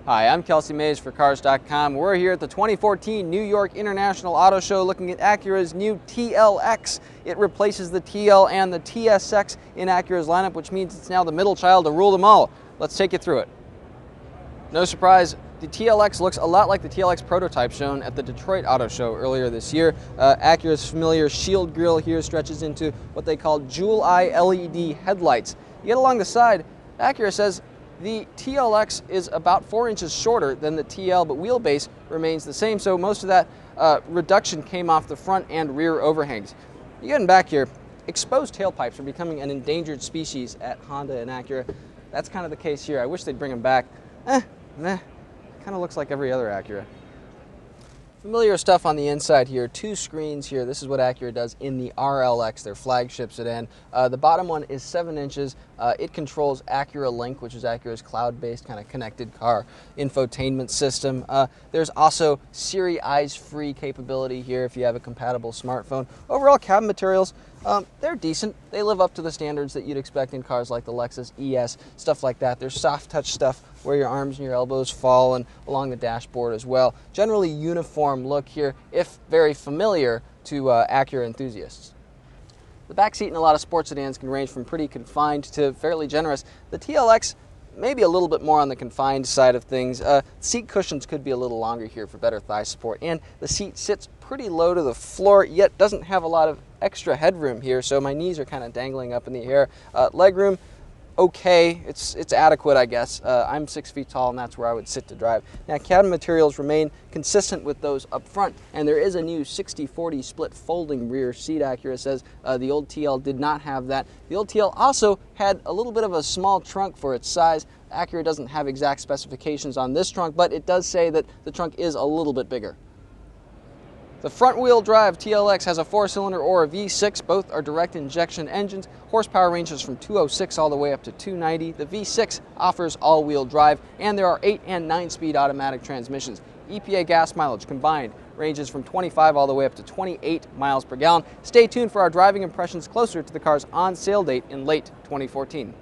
Hi, I'm Kelsey Mays for Cars.com. We're here at the 2014 New York International Auto Show looking at Acura's new TLX. It replaces the TL and the TSX in Acura's lineup, which means it's now the middle child to rule them all. Let's take you through it. No surprise, the TLX looks a lot like the TLX prototype shown at the Detroit Auto Show earlier this year. Acura's familiar shield grille here stretches into what they call jewel eye LED headlights. You get along the side, Acura says the TLX is about 4 inches shorter than the TL, but wheelbase remains the same, so most of that reduction came off the front and rear overhangs. You getting back here, exposed tailpipes are becoming an endangered species at Honda and Acura. That's kind of the case here. I wish they'd bring them back. Kind of looks like every other Acura. Familiar stuff on the inside here, 2 screens here. This is what Acura does in the RLX, their flagship sedan. The bottom one is 7 inches. It controls Acura Link, which is Acura's cloud-based kind of connected car infotainment system. There's also Siri eyes-free capability here if you have a compatible smartphone. Overall cabin materials, they're decent. They live up to the standards that you'd expect in cars like the Lexus ES, stuff like that. There's soft touch stuff where your arms and your elbows fall and along the dashboard as well. Generally uniform look here, if very familiar to Acura enthusiasts. The back seat in a lot of sports sedans can range from pretty confined to fairly generous. The TLX maybe a little bit more on the confined side of things. Seat cushions could be a little longer here for better thigh support, and the seat sits pretty low to the floor, yet doesn't have a lot of extra headroom here, so my knees are kind of dangling up in the air. Legroom, okay, it's adequate, I guess. I'm 6 feet tall, and that's where I would sit to drive. Now, cabin materials remain consistent with those up front, and there is a new 60-40 split folding rear seat. Acura says the old TL did not have that. The old TL also had a little bit of a small trunk for its size. Acura doesn't have exact specifications on this trunk, but it does say that the trunk is a little bit bigger. The front-wheel drive TLX has a 4-cylinder or a V6. Both are direct injection engines. Horsepower ranges from 206 all the way up to 290. The V6 offers all-wheel drive, and there are 8- and 9-speed automatic transmissions. EPA gas mileage combined ranges from 25 all the way up to 28 miles per gallon. Stay tuned for our driving impressions closer to the car's on-sale date in late 2014.